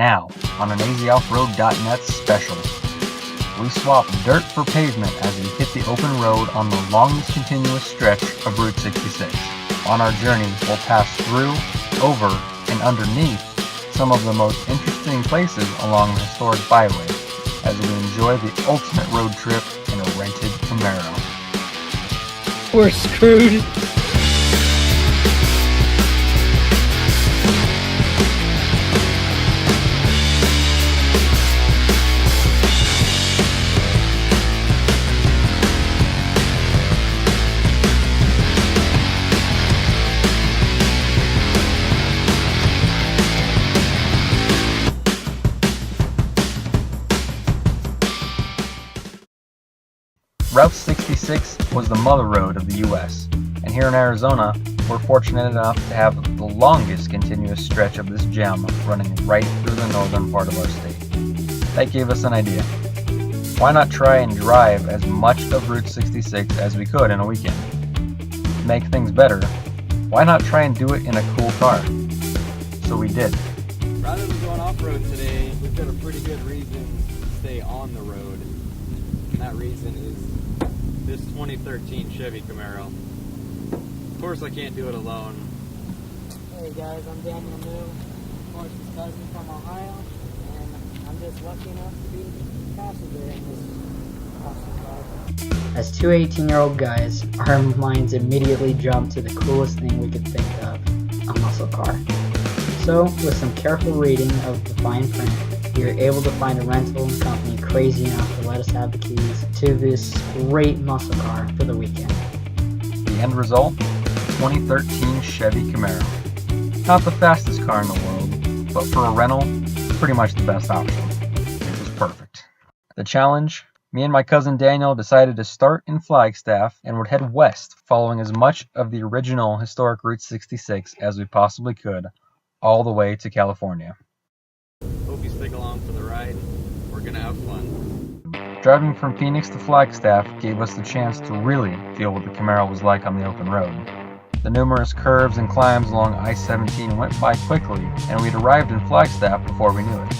Now, on an azioffroad.net special, we swap dirt for pavement as we hit the open road on the longest continuous stretch of Route 66. On our journey, we'll pass through, over, and underneath some of the most interesting places along the historic byway as we enjoy the ultimate road trip in a rented Camaro. We're screwed. Route 66 was the mother road of the U.S., and here in Arizona, we're fortunate enough to have the longest continuous stretch of this gem running right through the northern part of our state. That gave us an idea. Why not try and drive as much of Route 66 as we could in a weekend? To make things better, why not try and do it in a cool car? So we did. Rather than going off-road today, we've got a pretty good reason to stay on the road. And that reason is this 2013 Chevy Camaro. Of course I can't do it alone. Hey guys, I'm Daniel New, Morris's cousin from Ohio, and I'm just lucky enough to be a passenger in this awesome car. As two 18-year-old guys, our minds immediately jumped to the coolest thing we could think of, a muscle car. So, with some careful reading of the fine print, we were able to find a rental company crazy enough to let us have the keys to this great muscle car for the weekend. The end result? 2013 Chevy Camaro. Not the fastest car in the world, but for a rental, pretty much the best option. It was perfect. The challenge? Me and my cousin Daniel decided to start in Flagstaff and would head west, following as much of the original historic Route 66 as we possibly could, all the way to California. Hope you stick along for the ride. We're gonna have fun. Driving from Phoenix to Flagstaff gave us the chance to really feel what the Camaro was like on the open road. The numerous curves and climbs along I-17 went by quickly, and we'd arrived in Flagstaff before we knew it.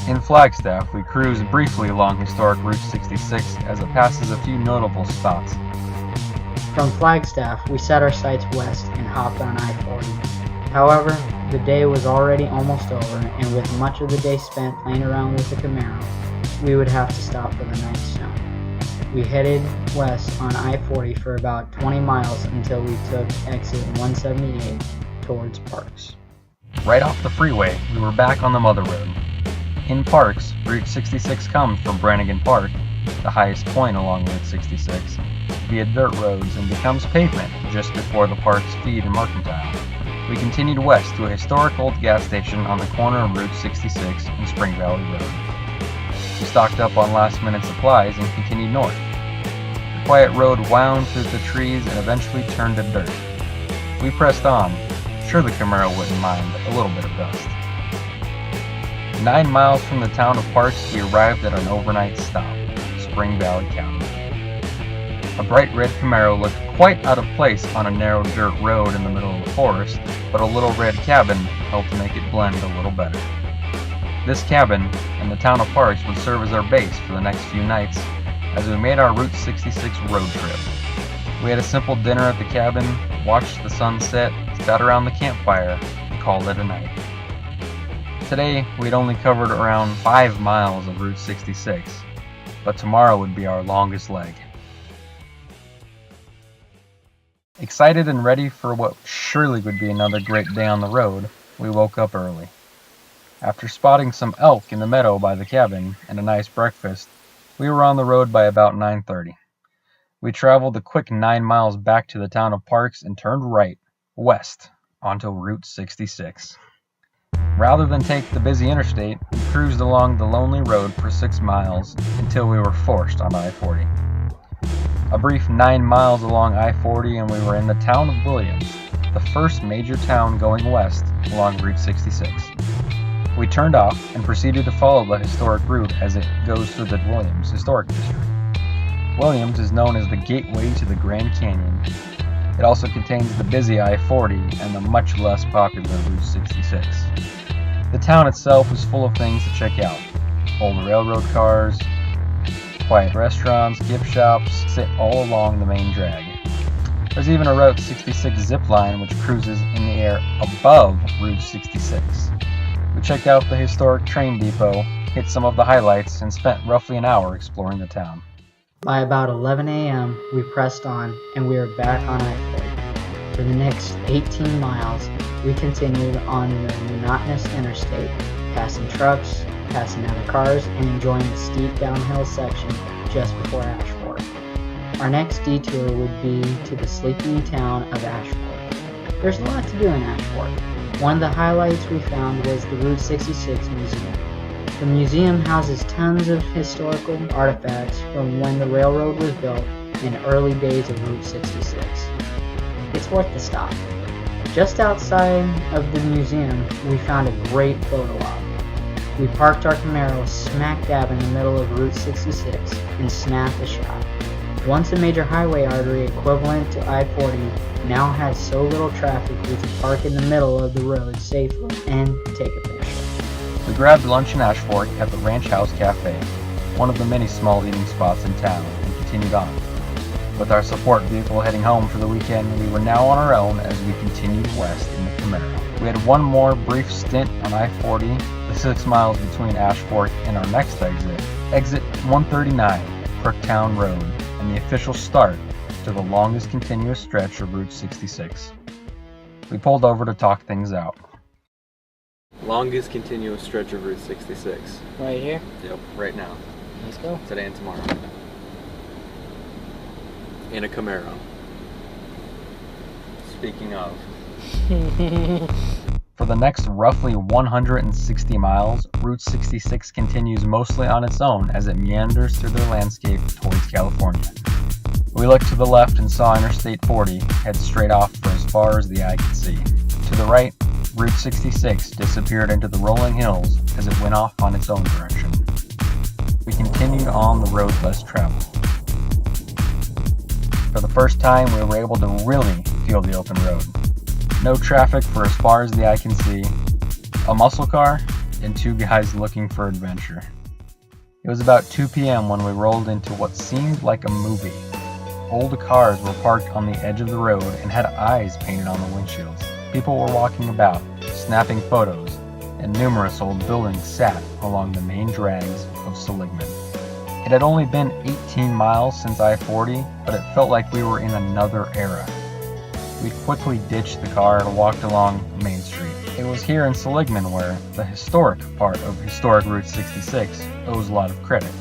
In Flagstaff, we cruised briefly along historic Route 66 as it passes a few notable spots. From Flagstaff, we set our sights west and hopped on I-40. However, the day was already almost over, and with much of the day spent playing around with the Camaro, we would have to stop for the night snow. We headed west on I-40 for about 20 miles until we took exit 178 towards Parks. Right off the freeway, we were back on the mother road. In Parks, Route 66 comes from Brannigan Park, the highest point along Route 66, via dirt roads and becomes pavement just before the Parks feed in Mercantile. We continued west to a historic old gas station on the corner of Route 66 and Spring Valley Road. We stocked up on last-minute supplies and continued north. The quiet road wound through the trees and eventually turned to dirt. We pressed on, sure the Camaro wouldn't mind a little bit of dust. 9 miles from the town of Parks, we arrived at an overnight stop, Spring Valley County. A bright red Camaro looked quite out of place on a narrow dirt road in the middle of the forest, but a little red cabin helped to make it blend a little better. This cabin and the town of Parks would serve as our base for the next few nights as we made our Route 66 road trip. We had a simple dinner at the cabin, watched the sunset, sat around the campfire, and called it a night. Today, we'd only covered around 5 miles of Route 66, but tomorrow would be our longest leg. Excited and ready for what surely would be another great day on the road, we woke up early. After spotting some elk in the meadow by the cabin and a nice breakfast, we were on the road by about 9:30. We traveled a quick 9 miles back to the town of Parks and turned right, west, onto Route 66. Rather than take the busy interstate, we cruised along the lonely road for 6 miles until we were forced on I-40. A brief 9 miles along I-40 and we were in the town of Williams, the first major town going west along Route 66. We turned off and proceeded to follow the historic route as it goes through the Williams Historic District. Williams is known as the gateway to the Grand Canyon. It also contains the busy I-40 and the much less popular Route 66. The town itself was full of things to check out. Old railroad cars, quiet restaurants, gift shops sit all along the main drag. There's even a Route 66 zip line which cruises in the air above Route 66. We checked out the historic train depot, hit some of the highlights, and spent roughly an hour exploring the town. By about 11 a.m., we pressed on, and we were back on I-40. For the next 18 miles, we continued on the monotonous interstate, passing trucks, passing other cars, and enjoying the steep downhill section just before Ashfork. Our next detour would be to the sleepy town of Ashfork. There's a lot to do in Ashfork. One of the highlights we found was the Route 66 Museum. The museum houses tons of historical artifacts from when the railroad was built in early days of Route 66. It's worth the stop. Just outside of the museum, we found a great photo op. We parked our Camaro smack dab in the middle of Route 66 and snapped a shot. Once a major highway artery equivalent to I-40 now has so little traffic we can park in the middle of the road safely and take a picture. We grabbed lunch in Ashfork at the Ranch House Cafe, one of the many small eating spots in town, and continued on. With our support vehicle heading home for the weekend, we were now on our own as we continued west in the Camaro. We had one more brief stint on I-40, the 6 miles between Ashfork and our next exit 139, Crooktown Road, and the official start to the longest continuous stretch of Route 66. We pulled over to talk things out. Longest continuous stretch of Route 66. Right here? Yep, right now. Let's go. Today and tomorrow. In a Camaro. Speaking of. For the next roughly 160 miles, Route 66 continues mostly on its own as it meanders through the landscape towards California. We looked to the left and saw Interstate 40 head straight off for as far as the eye could see. To the right, Route 66 disappeared into the rolling hills as it went off on its own direction. We continued on the road less traveled. For the first time, we were able to really feel the open road. No traffic for as far as the eye can see, a muscle car, and 2 guys looking for adventure. It was about 2 p.m. when we rolled into what seemed like a movie. Old cars were parked on the edge of the road and had eyes painted on the windshields. People were walking about, snapping photos, and numerous old buildings sat along the main drags of Seligman. It had only been 18 miles since I-40, but it felt like we were in another era. We quickly ditched the car and walked along Main Street. It was here in Seligman where the historic part of historic Route 66 owes a lot of credit.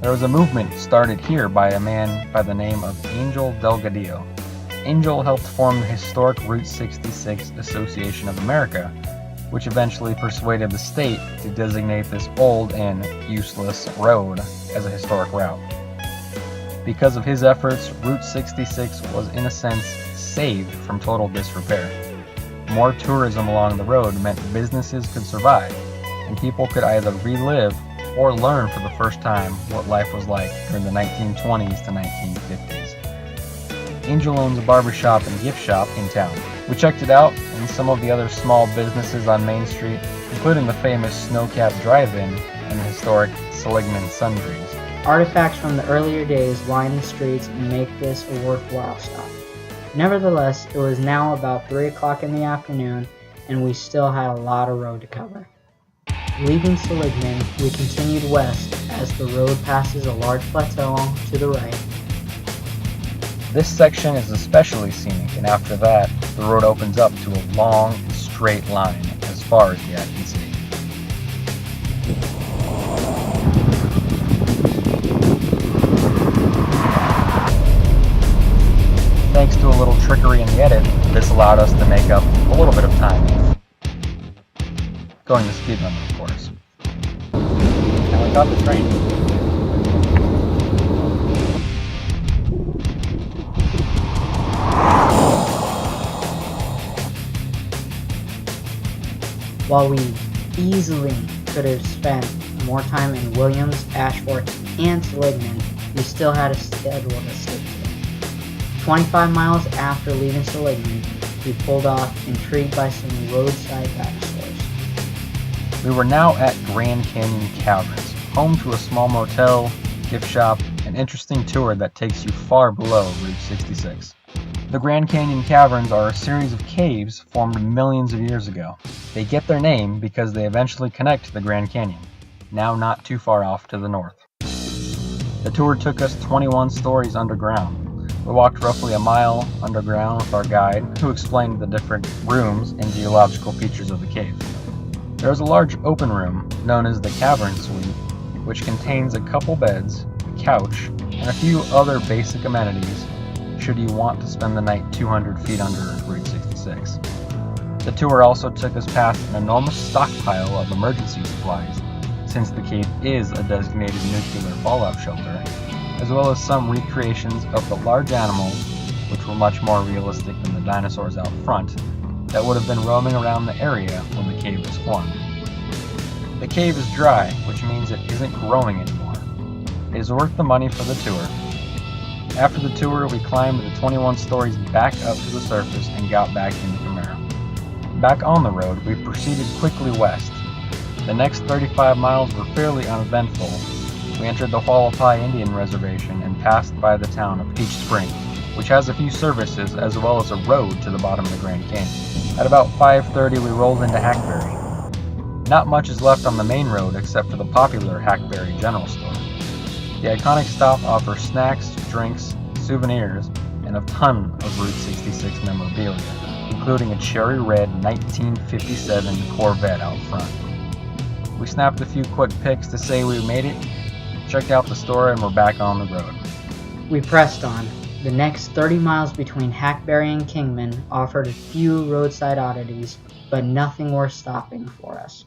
There was a movement started here by a man by the name of Angel Delgadillo. Angel helped form the historic Route 66 Association of America, which eventually persuaded the state to designate this old and useless road as a historic route. Because of his efforts, Route 66 was in a sense saved from total disrepair. More tourism along the road meant businesses could survive, and people could either relive or learn for the first time what life was like during the 1920s to 1950s. Angel owns a barbershop and gift shop in town. We checked it out, and some of the other small businesses on Main Street, including the famous Snowcap Drive-In and the historic Seligman Sundries. Artifacts from the earlier days line the streets and make this a worthwhile stop. Nevertheless, it was now about 3 o'clock in the afternoon, and we still had a lot of road to cover. Leaving Seligman, we continued west as the road passes a large plateau to the right. This section is especially scenic, and after that, the road opens up to a long, straight line as far as the eye can see. Thanks to a little trickery in the edit, this allowed us to make up a little bit of time. Going the speed limit, of course. And we caught the train. While we easily could have spent more time in Williams, Ashfork, and Seligman, we still had a schedule to stick to. 25 miles after leaving Seligman, we pulled off, intrigued by some roadside backstories. We were now at Grand Canyon Caverns, home to a small motel, gift shop, an interesting tour that takes you far below Route 66. The Grand Canyon Caverns are a series of caves formed millions of years ago. They get their name because they eventually connect to the Grand Canyon, now not too far off to the north. The tour took us 21 stories underground. We walked roughly a mile underground with our guide, who explained the different rooms and geological features of the cave. There is a large open room, known as the Caverns Suite, which contains a couple beds, a couch, and a few other basic amenities should you want to spend the night 200 feet under Route 66. The tour also took us past an enormous stockpile of emergency supplies, since the cave is a designated nuclear fallout shelter, as well as some recreations of the large animals, which were much more realistic than the dinosaurs out front, that would have been roaming around the area when the cave was formed. The cave is dry, which means it isn't growing anymore. It is worth the money for the tour. After the tour, we climbed the 21 stories back up to the surface and got back in the Camaro. Back on the road, we proceeded quickly west. The next 35 miles were fairly uneventful. We entered the Hualapai Indian Reservation and passed by the town of Peach Springs, which has a few services as well as a road to the bottom of the Grand Canyon. At about 5:30, we rolled into Hackberry. Not much is left on the main road except for the popular Hackberry General Store. The iconic stop offers snacks, drinks, souvenirs, and a ton of Route 66 memorabilia, including a cherry red 1957 Corvette out front. We snapped a few quick pics to say we made it, checked out the store, and we're back on the road. We pressed on. The next 30 miles between Hackberry and Kingman offered a few roadside oddities, but nothing worth stopping for us.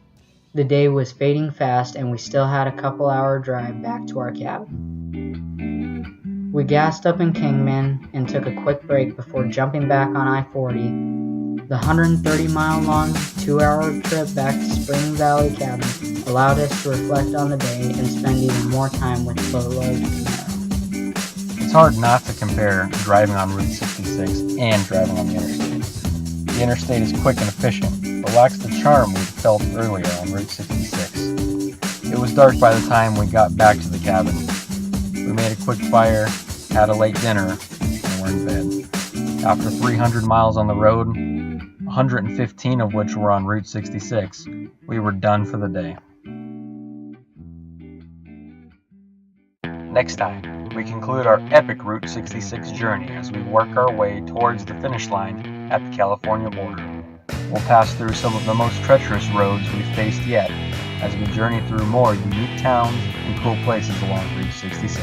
The day was fading fast and we still had a couple-hour drive back to our cabin. We gassed up in Kingman and took a quick break before jumping back on I-40. The 130-mile-long, 2-hour trip back to Spring Valley Cabin allowed us to reflect on the day and spend even more time with the beloved Camaro. It's hard not to compare driving on Route 66 and driving on the interstate. The interstate is quick and efficient, but lacks the charm we felt earlier on Route 66. It was dark by the time we got back to the cabin. We made a quick fire, had a late dinner, and were in bed. After 300 miles on the road, 115 of which were on Route 66, we were done for the day. Next time, we conclude our epic Route 66 journey as we work our way towards the finish line at the California border. We'll pass through some of the most treacherous roads we've faced yet as we journey through more unique towns and cool places along Route 66.